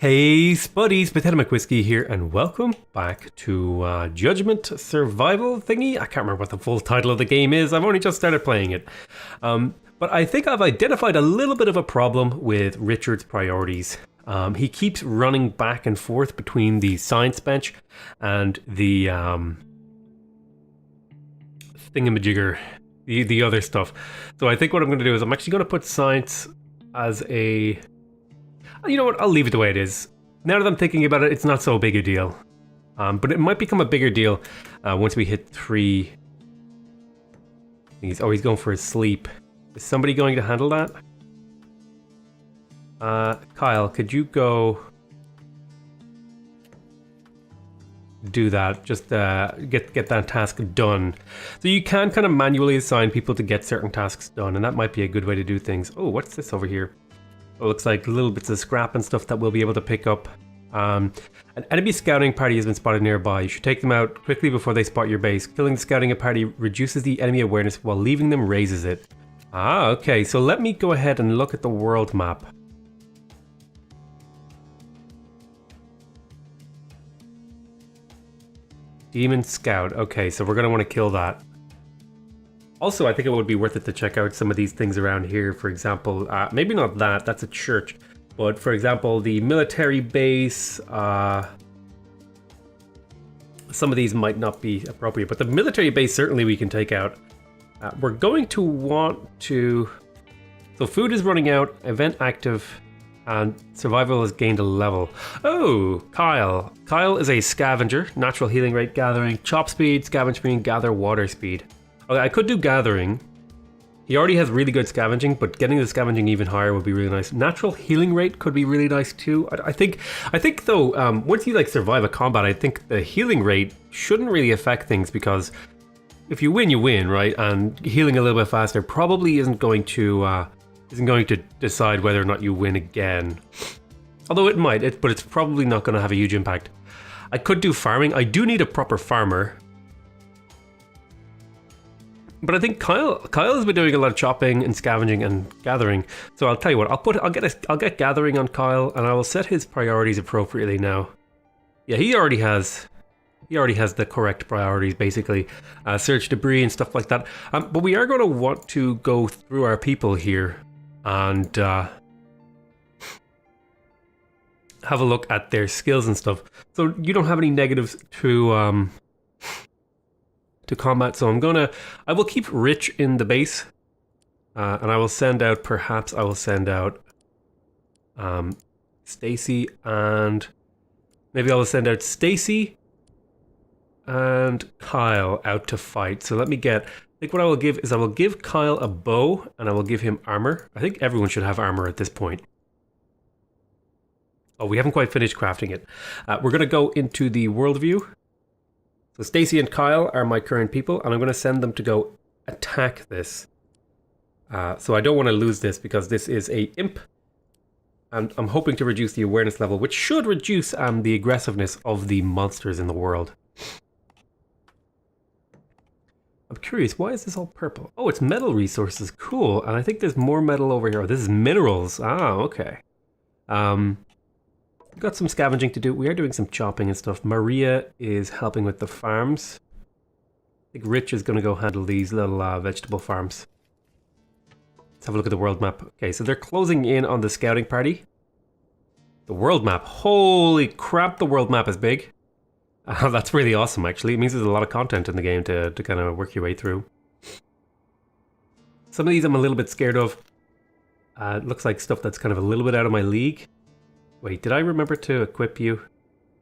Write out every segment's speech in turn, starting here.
Hey spuddies, PotatoMcWhiskey here, and welcome back to Judgement survival thingy. I can't remember what the full title of the game is. I've only just started playing it. But I think I've identified a little bit of a problem with Richard's priorities. He keeps running back and forth between the science bench and the thingamajigger, the other stuff. So I think what I'm going to do is I'm actually going to put science as a... You know what, I'll leave it the way it is. Now that I'm thinking about it, it's not so big a deal. But it might become a bigger deal once we hit 3. He's going for his sleep. Is somebody going to handle that? Kyle, could you go do that? Just get that task done. So you can kind of manually assign people to get certain tasks done, and that might be a good way to do things. Oh, what's this over here? It looks like little bits of scrap and stuff that we'll be able to pick up. An enemy scouting party has been spotted nearby. You should take them out quickly before they spot your base. Killing the scouting party reduces the enemy awareness while leaving them raises it. Ah, okay. So let me go ahead and look at the world map. Demon Scout. Okay, so we're going to want to kill that. Also, I think it would be worth it to check out some of these things around here. For example, maybe not that, that's a church. But for example, the military base, some of these might not be appropriate, but the military base certainly we can take out. We're going to want to... So food is running out, event active, and survival has gained a level. Oh, Kyle. Kyle is a scavenger, natural healing rate gathering, chop speed, scavenge speed, gather water speed. Okay, I could do gathering. He already has really good scavenging, but getting the scavenging even higher would be really nice. Natural healing rate could be really nice too. I think though, once you like survive a combat, I think the healing rate shouldn't really affect things, because if you win, right? And healing a little bit faster probably isn't going to decide whether or not you win again. Although it might, but it's probably not going to have a huge impact. I could do farming. I do need a proper farmer. But I think Kyle has been doing a lot of chopping and scavenging and gathering. So I'll tell you what, I'll get gathering on Kyle, and I will set his priorities appropriately now. Yeah, he already has the correct priorities basically. Search debris and stuff like that. But we are going to want to go through our people here and have a look at their skills and stuff. So you don't have any negatives to combat, so I will keep Rich in the base, and I will send out Stacy, and maybe I will send out Stacy and Kyle out to fight. So let me I think what I will give is I will give Kyle a bow, and I will give him armor. I think everyone should have armor at this point. Oh, we haven't quite finished crafting it. We're going to go into the world view. So Stacy and Kyle are my current people, and I'm going to send them to go attack this. So I don't want to lose this, because this is a imp, and I'm hoping to reduce the awareness level, which should reduce the aggressiveness of the monsters in the world. I'm curious, why is this all purple? Oh, it's metal resources, cool, and I think there's more metal over here. Oh, this is minerals. Ah, okay. We've got some scavenging to do. We are doing some chopping and stuff. Maria is helping with the farms. I think Rich is going to go handle these little vegetable farms. Let's have a look at the world map. Okay, so they're closing in on the scouting party. The world map. Holy crap, the world map is big. That's really awesome, actually. It means there's a lot of content in the game to kind of work your way through. Some of these I'm a little bit scared of. It looks like stuff that's kind of a little bit out of my league. Wait, did I remember to equip you?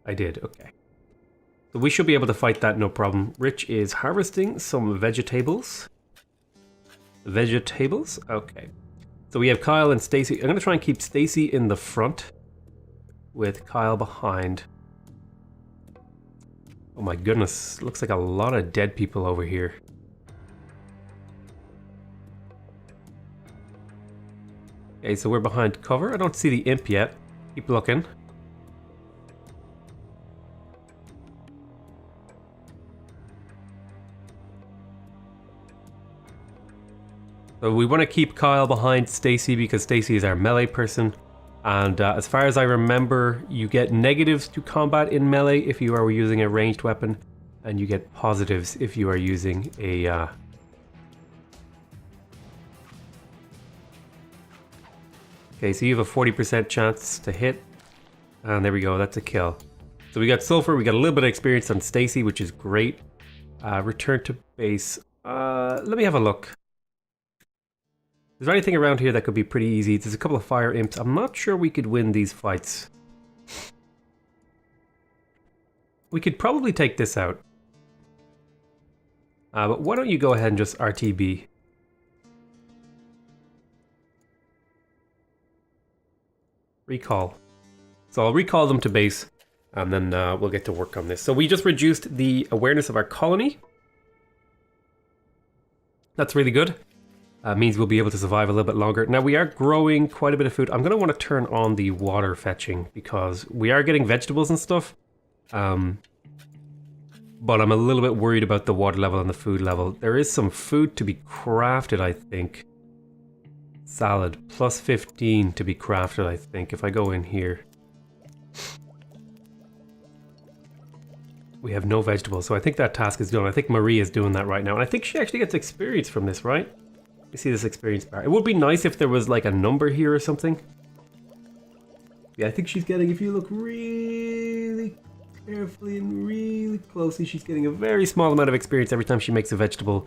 I did, okay. So we should be able to fight that, no problem. Rich is harvesting some vegetables. Vegetables? Okay. So we have Kyle and Stacy. I'm going to try and keep Stacy in the front with Kyle behind. Oh my goodness, looks like a lot of dead people over here. Okay, so we're behind cover. I don't see the imp yet. Keep looking. So we want to keep Kyle behind Stacy, because Stacy is our melee person. And as far as I remember, you get negatives to combat in melee if you are using a ranged weapon, and you get positives if you are using a... Okay, so you have a 40% chance to hit, and there we go, that's a kill. So we got sulfur, we got a little bit of experience on Stacy, which is great. Return to base. Let me have a look. Is there anything around here that could be pretty easy? There's a couple of fire imps. I'm not sure we could win these fights. We could probably take this out. But why don't you go ahead and just RTB? Recall. So I'll recall them to base, and then we'll get to work on this. So we just reduced the awareness of our colony. That's really good. Means we'll be able to survive a little bit longer. Now we are growing quite a bit of food. I'm going to want to turn on the water fetching because we are getting vegetables and stuff. But I'm a little bit worried about the water level and the food level. There is some food to be crafted, I think. Salad, plus 15 to be crafted, I think, if I go in here. We have no vegetables, so I think that task is done. I think Marie is doing that right now, and I think she actually gets experience from this, right? You see this experience bar. It would be nice if there was like a number here or something. Yeah, I think she's getting, if you look really carefully and really closely, she's getting a very small amount of experience every time she makes a vegetable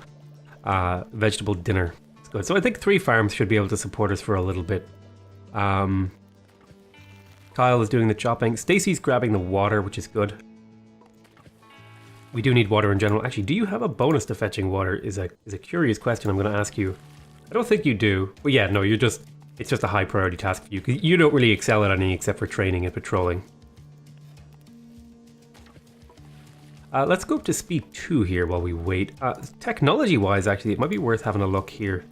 dinner. It's good. So I think 3 farms should be able to support us for a little bit. Kyle is doing the chopping. Stacy's grabbing the water, which is good. We do need water in general. Actually, do you have a bonus to fetching water? Is a curious question I'm going to ask you. I don't think you do. But yeah, no, it's just a high priority task for you. You don't really excel at anything except for training and patrolling. Let's go up to speed 2 here while we wait. Technology-wise, actually, it might be worth having a look here.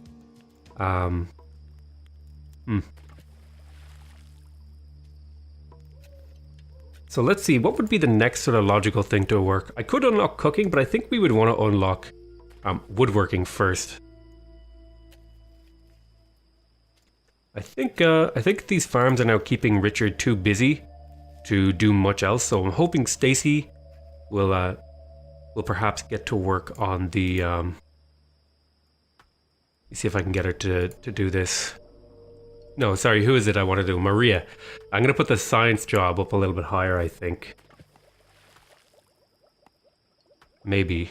So let's see, what would be the next sort of logical thing to work? I could unlock cooking, but I think we would want to unlock woodworking first. I think these farms are now keeping Richard too busy to do much else, so I'm hoping Stacy will perhaps get to work on the... let me see if I can get her to do this. No, sorry, who is it I want to do? Maria. I'm going to put the science job up a little bit higher, I think. Maybe.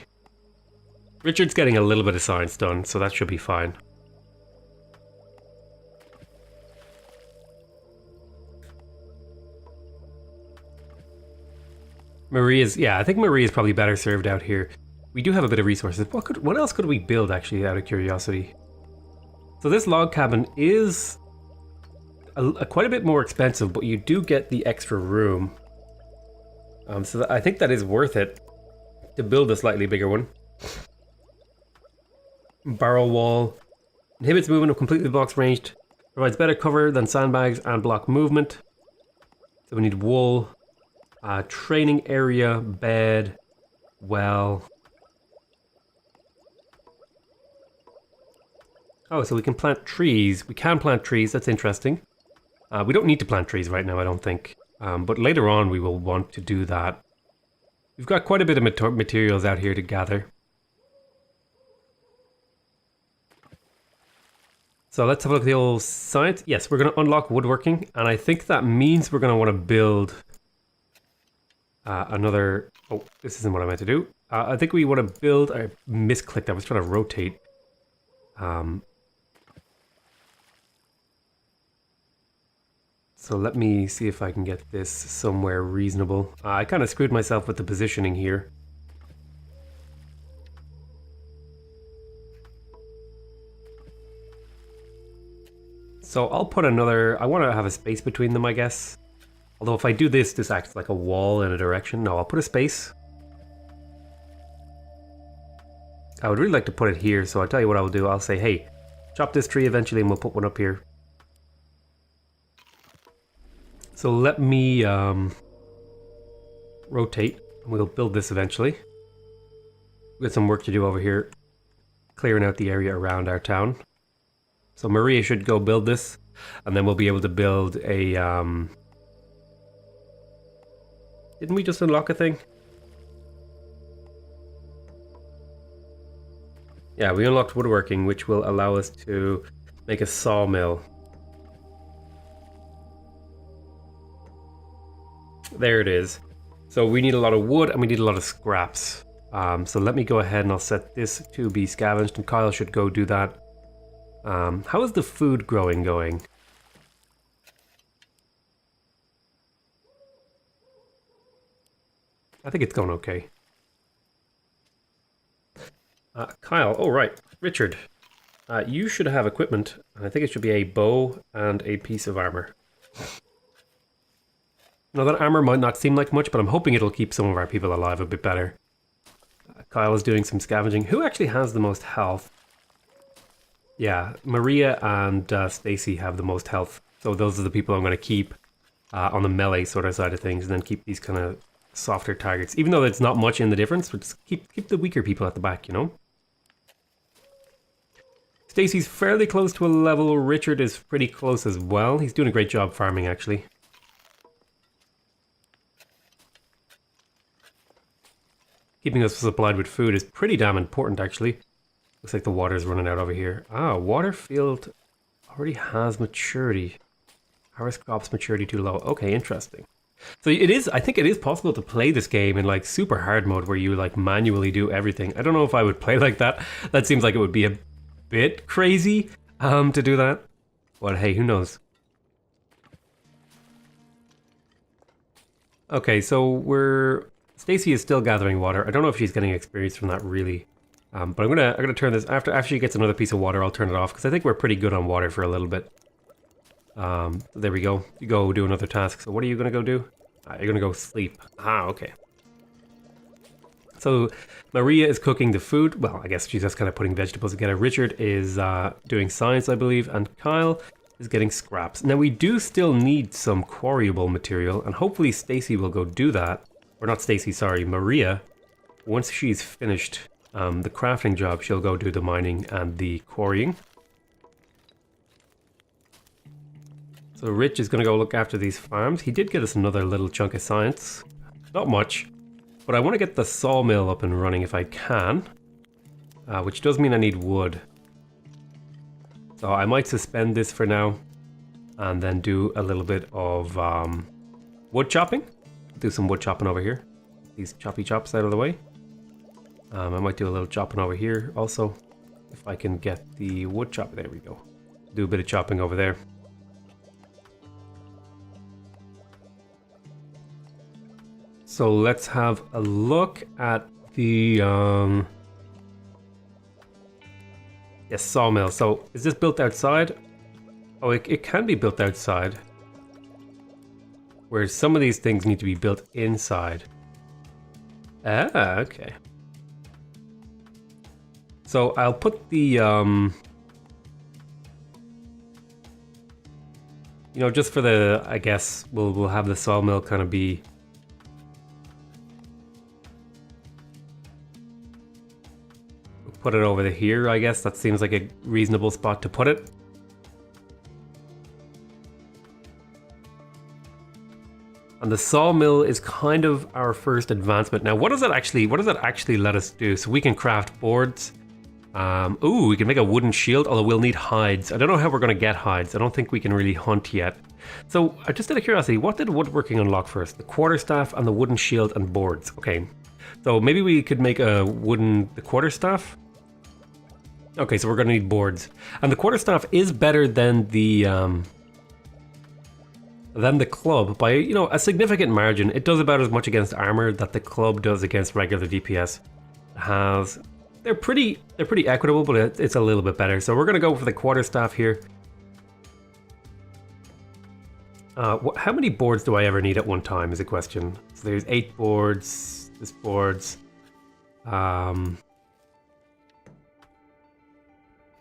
Richard's getting a little bit of science done, so that should be fine. I think Maria's probably better served out here. We do have a bit of resources. What else could we build, actually, out of curiosity? So this log cabin is quite a bit more expensive, but you do get the extra room. So I think that is worth it to build a slightly bigger one. Barrel wall. Inhibits movement of completely blocks ranged. Provides better cover than sandbags and block movement. So we need wool. Training area, bed, well. Oh, so we can plant trees. We can plant trees, that's interesting. We don't need to plant trees right now, I don't think. But later on we will want to do that. We've got quite a bit of materials out here to gather. So let's have a look at the old science. Yes, we're going to unlock woodworking, and I think that means we're going to want to build another... Oh, this isn't what I meant to do. I think we want to build... I misclicked, I was trying to rotate. So let me see if I can get this somewhere reasonable. I kind of screwed myself with the positioning here. So I'll put another... I want to have a space between them, I guess. Although if I do this, this acts like a wall in a direction. No, I'll put a space. I would really like to put it here, so I'll tell you what I'll do. I'll say, hey, chop this tree eventually and we'll put one up here. So let me rotate. We'll build this eventually. We've got some work to do over here, clearing out the area around our town. So Maria should go build this. and then we'll be able to build a... Didn't we just unlock a thing? Yeah, we unlocked woodworking, which will allow us to make a sawmill. There it is. So we need a lot of wood and we need a lot of scraps. So let me go ahead and I'll set this to be scavenged, and Kyle should go do that. How is the food growing going? I think it's going okay. Kyle, oh right, Richard. You should have equipment, and I think it should be a bow and a piece of armor. Now that armor might not seem like much, but I'm hoping it'll keep some of our people alive a bit better. Kyle is doing some scavenging. Who actually has the most health? Yeah, Maria and Stacy have the most health. So those are the people I'm going to keep on the melee sort of side of things, and then keep these kind of softer targets. Even though it's not much in the difference, but just keep the weaker people at the back, you know? Stacy's fairly close to a level. Richard is pretty close as well. He's doing a great job farming, actually. Keeping us supplied with food is pretty damn important, actually. Looks like the water's running out over here. Ah, water field already has maturity. Harvest crops maturity too low. Okay, interesting. So it is, I think it is possible to play this game in like super hard mode where you like manually do everything. I don't know if I would play like that. That seems like it would be a bit crazy to do that. But hey, who knows? Okay, so Stacy is still gathering water. I don't know if she's getting experience from that really. But I'm gonna turn this after she gets another piece of water. I'll turn it off because I think we're pretty good on water for a little bit. There we go. You go do another task. So what are you gonna go do? You're gonna go sleep. Ah, okay. So Maria is cooking the food. Well, I guess she's just kind of putting vegetables together. Richard is doing science, I believe, and Kyle is getting scraps. Now we do still need some quarryable material, and hopefully Stacy will go do that. Or not Stacy, sorry, Maria. Once she's finished the crafting job, she'll go do the mining and the quarrying. So Rich is going to go look after these farms. He did get us another little chunk of science. Not much. But I want to get the sawmill up and running if I can. Which does mean I need wood. So I might suspend this for now. And then do a little bit of wood chopping. Do some wood chopping over here. These choppy chops out of the way. I might do a little chopping over here also. If I can get the wood chop. There we go. Do a bit of chopping over there. So let's have a look at the yes, sawmill. So is this built outside? Oh, it can be built outside. Whereas some of these things need to be built inside. Ah, okay. So I'll put the you know, just for the, I guess we'll have the sawmill kind of be put it over here, I guess. That seems like a reasonable spot to put it. And the sawmill is kind of our first advancement. Now, what does that actually let us do? So we can craft boards. Ooh, we can make a wooden shield, although we'll need hides. I don't know how we're going to get hides. I don't think we can really hunt yet. So, just out of curiosity, what did woodworking unlock first? The quarterstaff and the wooden shield and boards. Okay. So maybe we could make the quarterstaff. Okay, so we're going to need boards. And the quarterstaff is better than the club by, you know, a significant margin. It does about as much against armor that the club does against regular DPS. They're pretty equitable, but it's a little bit better. So we're going to go for the quarterstaff here. How many boards do I ever need at one time is a question. So there's 8 boards, this boards.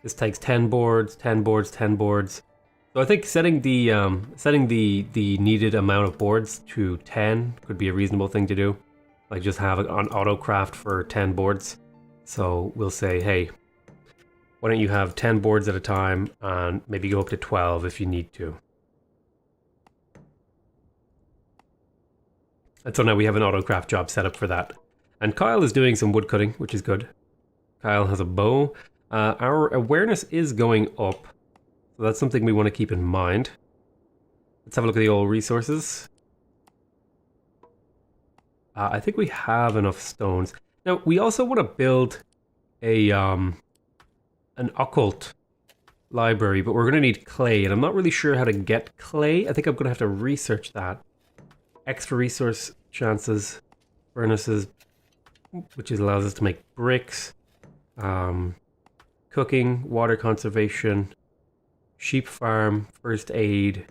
This takes 10 boards, 10 boards, 10 boards. So I think setting the needed amount of boards to 10 could be a reasonable thing to do. Like just have it on auto craft for 10 boards. So we'll say, hey, Why don't you have 10 boards at a time and maybe go up to 12 if you need to. And so now we have an autocraft job set up for that. And Kyle is doing some wood cutting, which is good. Kyle has a bow. Our awareness is going up. So that's something we want to keep in mind. Let's have a look at the old resources. I think we have enough stones. Now, we also want to build a an occult library, but we're going to need clay, and I'm not really sure how to get clay. I think I'm going to have to research that. Extra resource chances, furnaces, which allows us to make bricks, cooking, water conservation, sheep farm, first aid,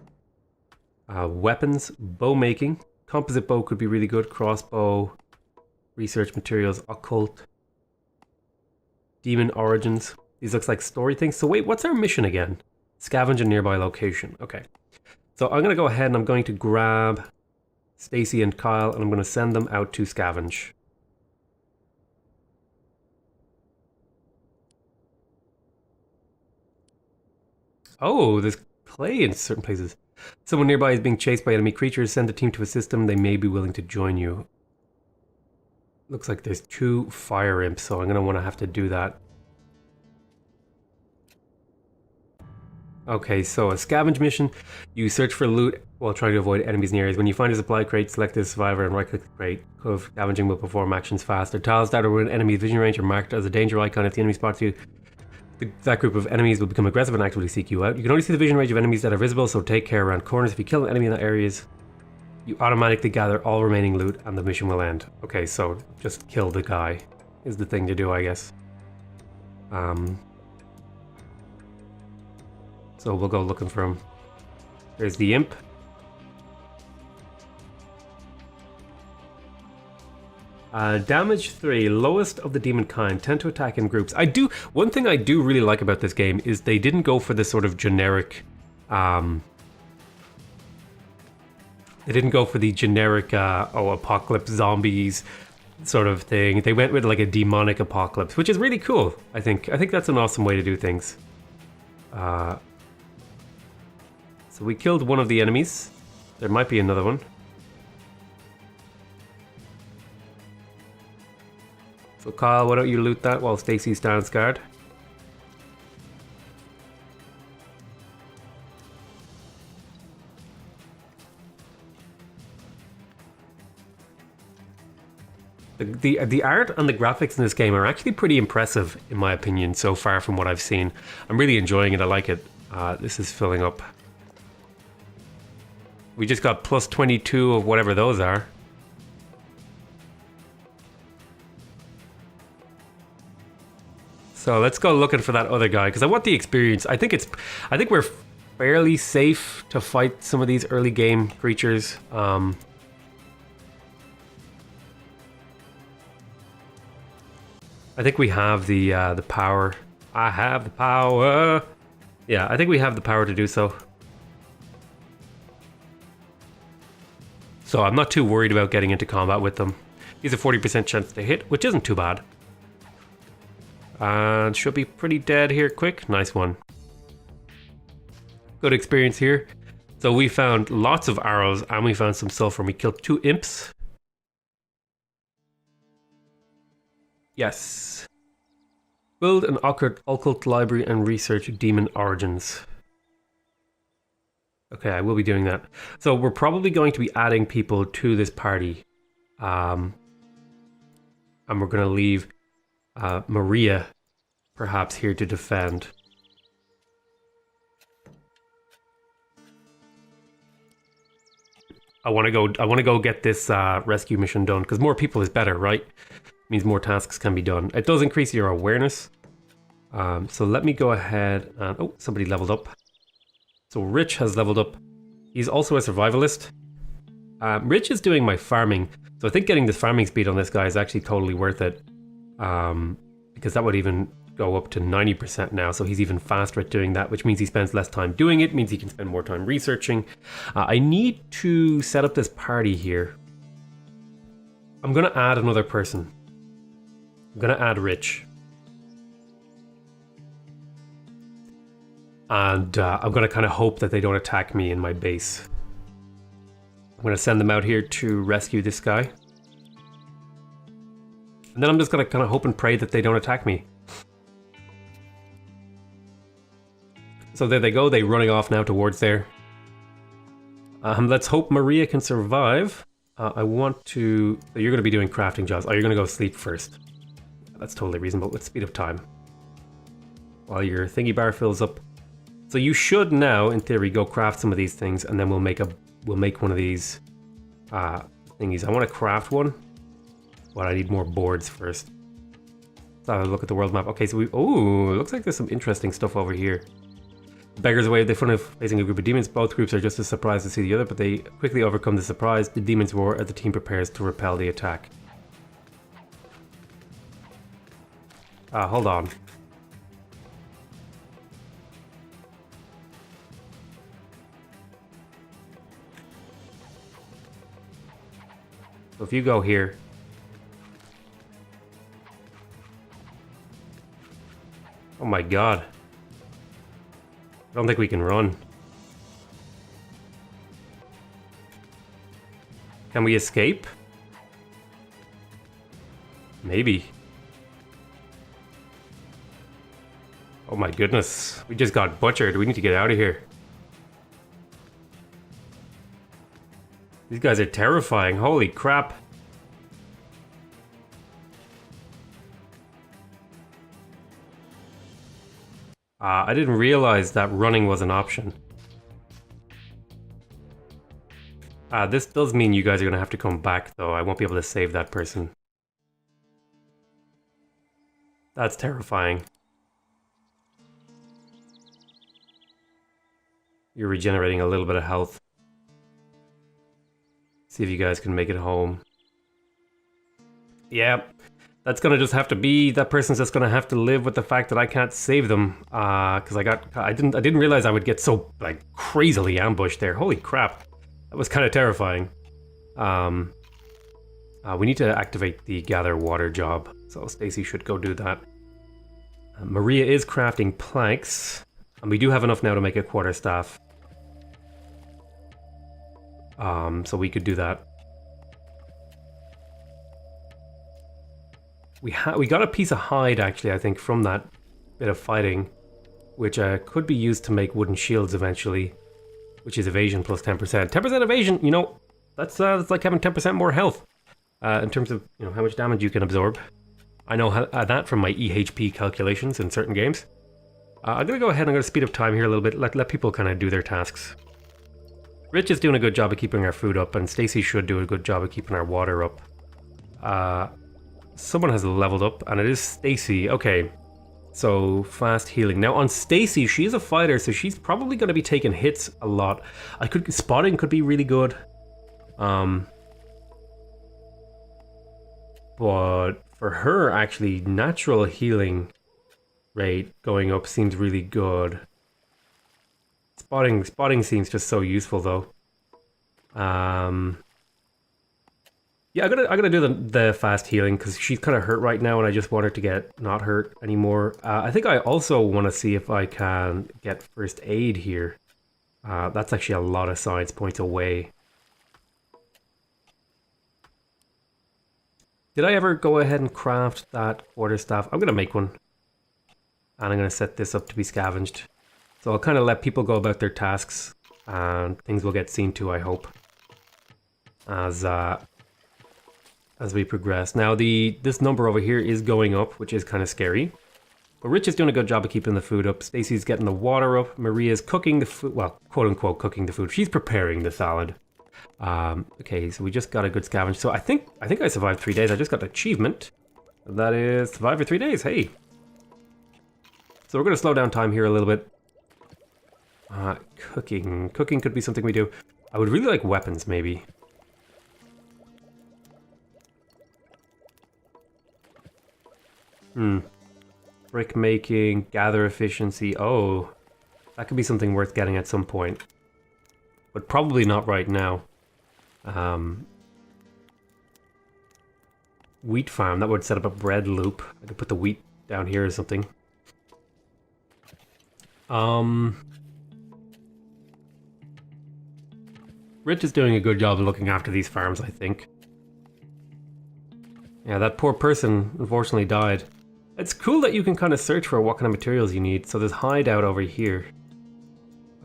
weapons, bow making. Composite bow could be really good. Crossbow, research materials, occult, demon origins. These looks like story things. So wait, what's our mission again? Scavenge a nearby location. Okay. So I'm going to go ahead and I'm going to grab Stacy and Kyle and I'm going to send them out to scavenge. Oh, there's clay in certain places. Someone nearby is being chased by enemy creatures. Send a team to assist them. They may be willing to join you. Looks like there's 2 fire imps, so I'm going to want to have to do that. Okay, so a scavenge mission. You search for loot while trying to avoid enemies in areas. When you find a supply crate, select the survivor and right-click the crate. Scavenging will perform actions faster. Tiles that are within enemy vision range are marked as a danger icon. If the enemy spots you, that group of enemies will become aggressive and actively seek you out. You can only see the vision range of enemies that are visible, so take care around corners. If you kill an enemy in that areas, you automatically gather all remaining loot and the mission will end. Okay, so just kill the guy is the thing to do, I guess. So we'll go looking for him. There's the imp. Damage 3, lowest of the demon kind, tend to attack in groups. One thing I do really like about this game is they didn't go for this sort of generic, they didn't go for the generic, apocalypse zombies sort of thing. They went with like a demonic apocalypse, which is really cool, I think. I think that's an awesome way to do things. So we killed one of the enemies. There might be another one. So Kyle, why don't you loot that while Stacy stands guard? The art and the graphics in this game are actually pretty impressive, in my opinion, so far from what I've seen. I'm really enjoying it. I like it. This is filling up. We just got plus 22 of whatever those are. So let's go looking for that other guy because I want the experience. I think we're fairly safe to fight some of these early game creatures. I think we have the power. I have the power. Yeah, I think we have the power to do so. So I'm not too worried about getting into combat with them. He's a 40% chance to hit, which isn't too bad. And should be pretty dead here quick. Nice one. Good experience here. So we found lots of arrows and we found some sulfur. We killed 2 imps. Yes. Build an occult library and research demon origins. Okay, I will be doing that. So we're probably going to be adding people to this party. And we're going to leave Maria perhaps here to defend. I want to go get this rescue mission done because more people is better, right? Means more tasks can be done. It does increase your awareness. So let me go ahead and... Oh, somebody leveled up. So Rich has leveled up. He's also a survivalist. Rich is doing my farming. So I think getting this farming speed on this guy is actually totally worth it. Because that would even go up to 90% now. So he's even faster at doing that, which means he spends less time doing it. Means he can spend more time researching. I need to set up this party here. I'm going to add another person. I'm going to add Rich. And I'm going to kind of hope that they don't attack me in my base. I'm going to send them out here to rescue this guy. And then I'm just going to kind of hope and pray that they don't attack me. So there they go, they're running off now towards there. Let's hope Maria can survive. I want to... So you're going to be doing crafting jobs. Oh, you're going to go sleep first. That's totally reasonable. Let's speed up time. While your thingy bar fills up. So you should now, in theory, go craft some of these things, and then we'll make one of these thingies. I want to craft one, but I need more boards first. Let's have a look at the world map. Okay, so oh, it looks like there's some interesting stuff over here. Beggars away in front of facing a group of demons. Both groups are just as surprised to see the other, but they quickly overcome the surprise. The demons roar as the team prepares to repel the attack. Hold on. So if you go here... Oh my god. I don't think we can run. Can we escape? Maybe. Oh my goodness. We just got butchered. We need to get out of here. These guys are terrifying. Holy crap. I didn't realize that running was an option. This does mean you guys are going to have to come back, though. I won't be able to save that person. That's terrifying. You're regenerating a little bit of health. See if you guys can make it home. Yeah. That's gonna just have to be, that person's just gonna have to live with the fact that I can't save them, because I didn't realize I would get so like crazily ambushed there. Holy crap, that was kind of terrifying. We need to activate the gather water job, so Stacy should go do that. Maria is crafting planks, and we do have enough now to make a quarterstaff. So we could do that. We got a piece of hide, actually, I think, from that bit of fighting, which could be used to make wooden shields eventually, which is evasion plus 10%. 10% evasion, you know, that's like having 10% more health in terms of, you know, how much damage you can absorb. I know that from my EHP calculations in certain games. I'm going to go ahead and I'm going to speed up time here a little bit, let people kind of do their tasks. Rich is doing a good job of keeping our food up, and Stacy should do a good job of keeping our water up. Someone has leveled up, and it is Stacy. Okay, so fast healing. Now on Stacy, she's a fighter, so she's probably going to be taking hits a lot. Spotting could be really good. But for her, actually, natural healing rate going up seems really good. Spotting seems just so useful, though. Yeah, I gotta do the fast healing because she's kind of hurt right now, and I just want her to get not hurt anymore. I think I also want to see if I can get first aid here. That's actually a lot of science points away. Did I ever go ahead and craft that quarterstaff? I'm gonna make one, and I'm gonna set this up to be scavenged. So I'll kind of let people go about their tasks, and things will get seen to, I hope, as we progress. Now this number over here is going up, which is kind of scary. But Rich is doing a good job of keeping the food up. Stacy's getting the water up. Maria's cooking the food, well, quote unquote cooking the food. She's preparing the salad. Okay, so we just got a good scavenge. So I think I survived 3 days. I just got the achievement. That is survive for 3 days. Hey. So we're going to slow down time here a little bit. Cooking could be something we do. I would really like weapons, maybe. Brick making, gather efficiency. Oh, that could be something worth getting at some point, but probably not right now. Wheat farm, that would set up a bread loop. I could put the wheat down here or something. Rich is doing a good job of looking after these farms, I think. Yeah, that poor person unfortunately died. It's cool that you can kind of search for what kind of materials you need. So there's hideout over here.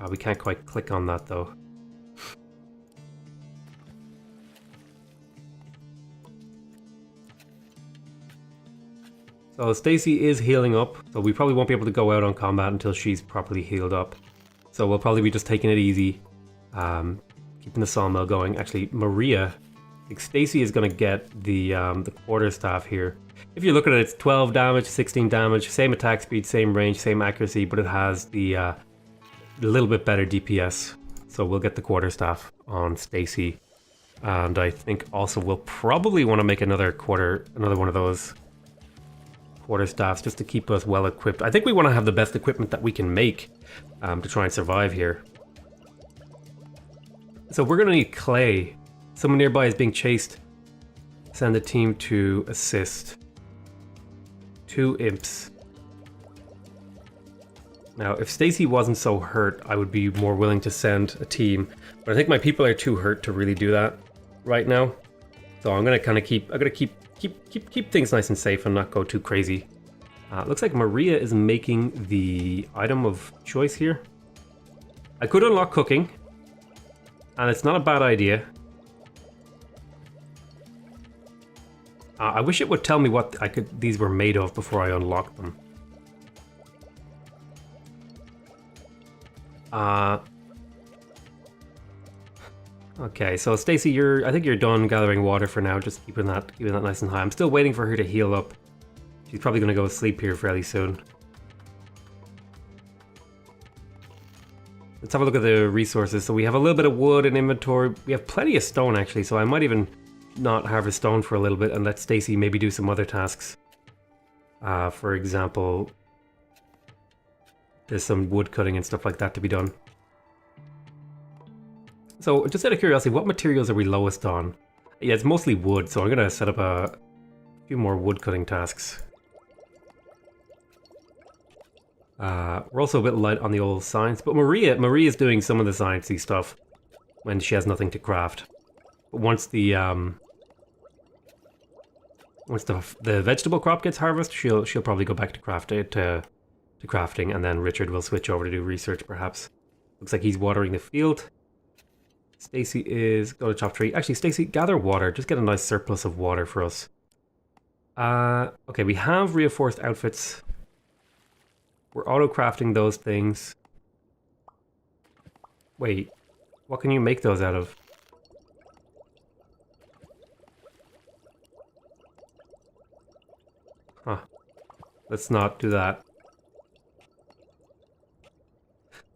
We can't quite click on that though. So Stacy is healing up, so we probably won't be able to go out on combat until she's properly healed up. So we'll probably be just taking it easy, keeping the sawmill going. Actually, Maria, I think Stacy is going to get the quarterstaff here. If you look at it, it's 12 damage, 16 damage, same attack speed, same range, same accuracy, but it has the little bit better DPS. So we'll get the quarterstaff on Stacy, and I think also we'll probably want to make another one of those quarterstaffs just to keep us well equipped. I think we want to have the best equipment that we can make to try and survive here. So we're going to need clay. Someone nearby is being chased. Send a team to assist. 2 imps. Now, if Stacy wasn't so hurt, I would be more willing to send a team. But I think my people are too hurt to really do that right now. So I'm gonna kind of keep things nice and safe and not go too crazy. Looks like Maria is making the item of choice here. I could unlock cooking, and it's not a bad idea. I wish it would tell me what these were made of before I unlocked them. Okay, so Stacy, I think you're done gathering water for now. Just keeping that nice and high. I'm still waiting for her to heal up. She's probably going to go to sleep here fairly soon. Let's have a look at the resources. So we have a little bit of wood in inventory. We have plenty of stone actually, so I might even not harvest stone for a little bit and let Stacy maybe do some other tasks. For example, there's some wood cutting and stuff like that to be done. So just out of curiosity, what materials are we lowest on? Yeah, it's mostly wood, so I'm going to set up a few more wood cutting tasks. We're also a bit light on the old science, but Maria is doing some of the sciencey stuff when she has nothing to craft. But once the vegetable crop gets harvested, she'll probably go back to crafting, and then Richard will switch over to do research perhaps. Looks like he's watering the field. Stacy is going to chop tree. Actually, Stacy, gather water. Just get a nice surplus of water for us. Okay, we have reinforced outfits. We're auto-crafting those things. Wait, what can you make those out of? Huh. Let's not do that.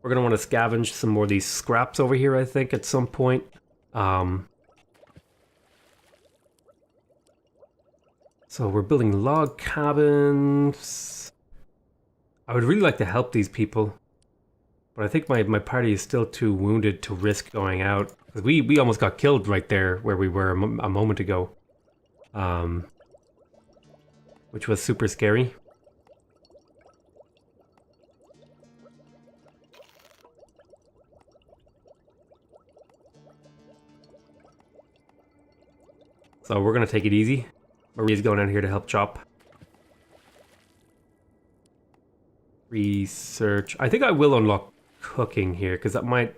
We're going to want to scavenge some more of these scraps over here, I think, at some point. So we're building log cabins. I would really like to help these people, but I think my party is still too wounded to risk going out. We almost got killed right there where we were a moment ago, which was super scary. So we're going to take it easy. Maria's going down here to help chop. Research. I think I will unlock cooking here because that might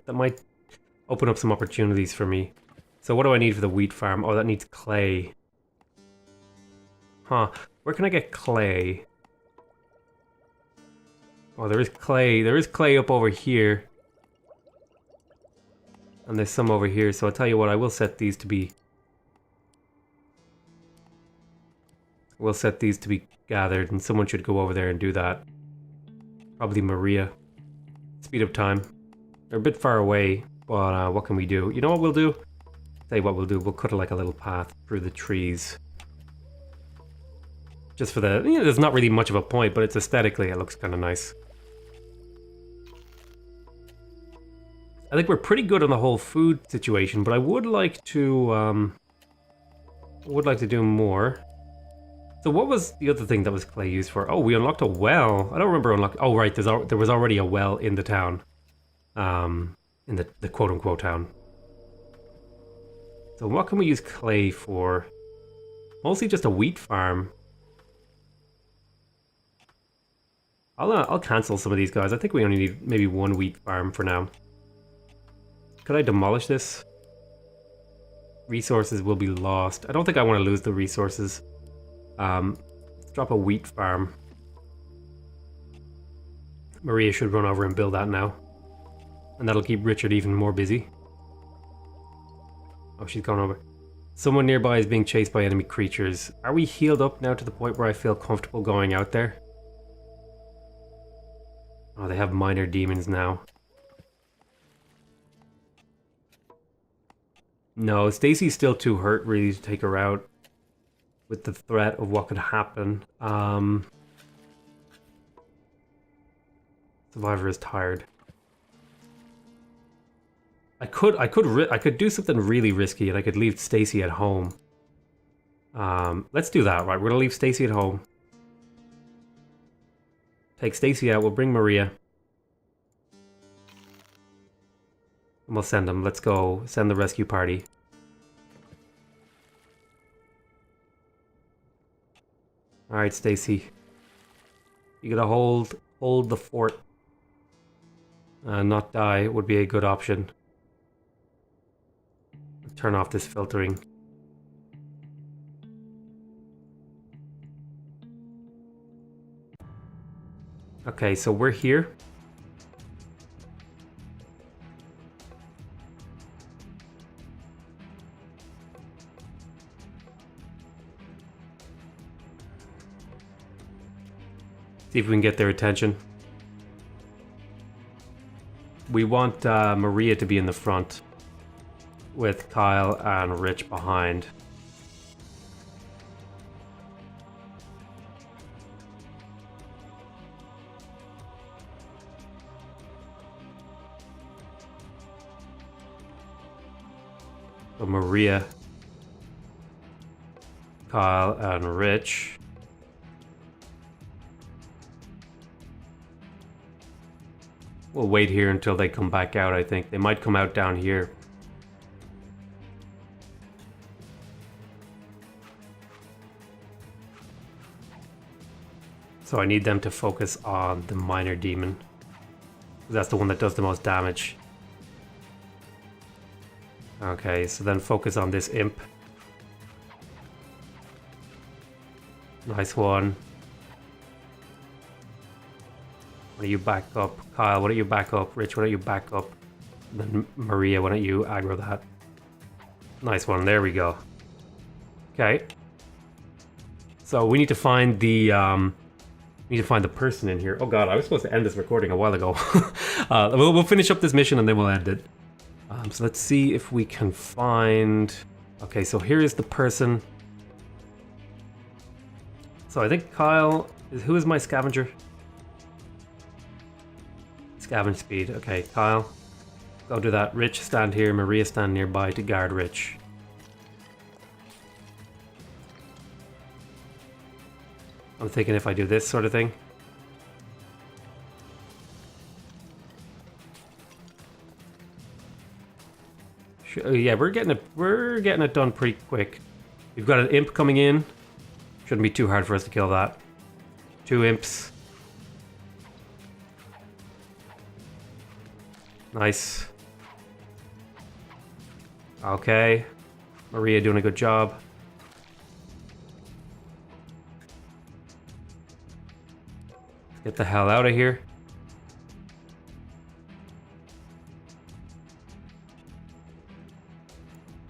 open up some opportunities for me. So what do I need for the wheat farm? Oh, that needs clay. Huh. Where can I get clay? Oh, there is clay. There is clay up over here. And there's some over here. So I'll tell you what, I will set these to be... We'll set these to be gathered, and someone should go over there and do that. Probably Maria. Speed up time. They're a bit far away, but what can we do? You know what we'll do? Tell you what we'll do. We'll cut like a little path through the trees. Just for the... You know, there's not really much of a point, but it's aesthetically, it looks kind of nice. I think we're pretty good on the whole food situation, but I would like to do more. So what was the other thing that was clay used for? Oh, we unlocked a well. I don't remember unlocking... Oh, right, there was already a well in the town. In the quote-unquote town. So what can we use clay for? Mostly just a wheat farm. I'll cancel some of these guys. I think we only need maybe one wheat farm for now. Could I demolish this? Resources will be lost. I don't think I want to lose the resources. Let's drop a wheat farm. Maria should run over and build that now. And that'll keep Richard even more busy. Oh, she's gone over. Someone nearby is being chased by enemy creatures. Are we healed up now to the point where I feel comfortable going out there? Oh, they have minor demons now. No, Stacy's still too hurt really to take her out. With the threat of what could happen. Survivor is tired. I could do something really risky and I could leave Stacy at home. Let's do that, right? We're gonna leave Stacy at home. Take Stacy out, we'll bring Maria. And we'll send them. Let's go send the rescue party. Alright, Stacy. You gotta hold the fort. Not die would be a good option. Turn off this filtering. Okay, so we're here. See if we can get their attention. We want Maria to be in the front, with Kyle and Rich behind. So Maria, Kyle, and Rich. We'll wait here until they come back out, I think. They might come out down here. So I need them to focus on the minor demon. That's the one that does the most damage. Okay, so then focus on this imp. Nice one. Why don't you back up? Kyle, why don't you back up? Rich, why don't you back up? And then Maria, why don't you aggro that? Nice one, there we go. Okay. So we need to find the person in here. Oh god, I was supposed to end this recording a while ago. We'll finish up this mission and then we'll end it. So let's see if we can find... Okay, so here is the person. So I think Kyle... Who is my scavenger? Scavenge speed. Okay, Kyle. Go do that. Rich, stand here. Maria, stand nearby to guard Rich. I'm thinking if I do this sort of thing. Yeah, we're getting it done pretty quick. We've got an imp coming in. Shouldn't be too hard for us to kill that. 2 imps. Nice. Okay. Maria doing a good job. Get the hell out of here.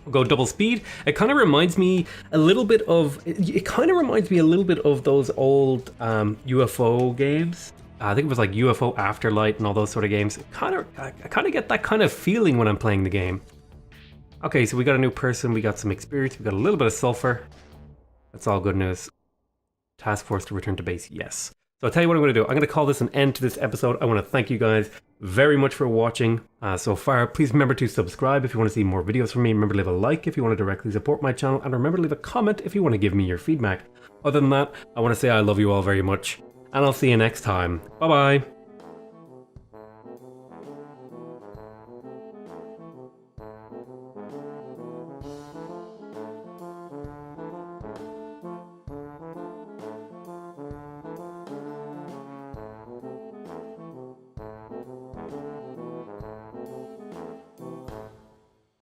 We'll go double speed. It kind of reminds me a little bit of... It kind of reminds me a little bit of those old UFO games. I think it was like UFO Afterlight and all those sort of games. I kind of get that kind of feeling when I'm playing the game. Okay, so we got a new person. We got some experience. We got a little bit of sulfur. That's all good news. Task force to return to base. Yes. So I'll tell you what I'm going to do. I'm going to call this an end to this episode. I want to thank you guys very much for watching so far. Please remember to subscribe if you want to see more videos from me. Remember to leave a like if you want to directly support my channel. And remember to leave a comment if you want to give me your feedback. Other than that, I want to say I love you all very much. And I'll see you next time. Bye-bye.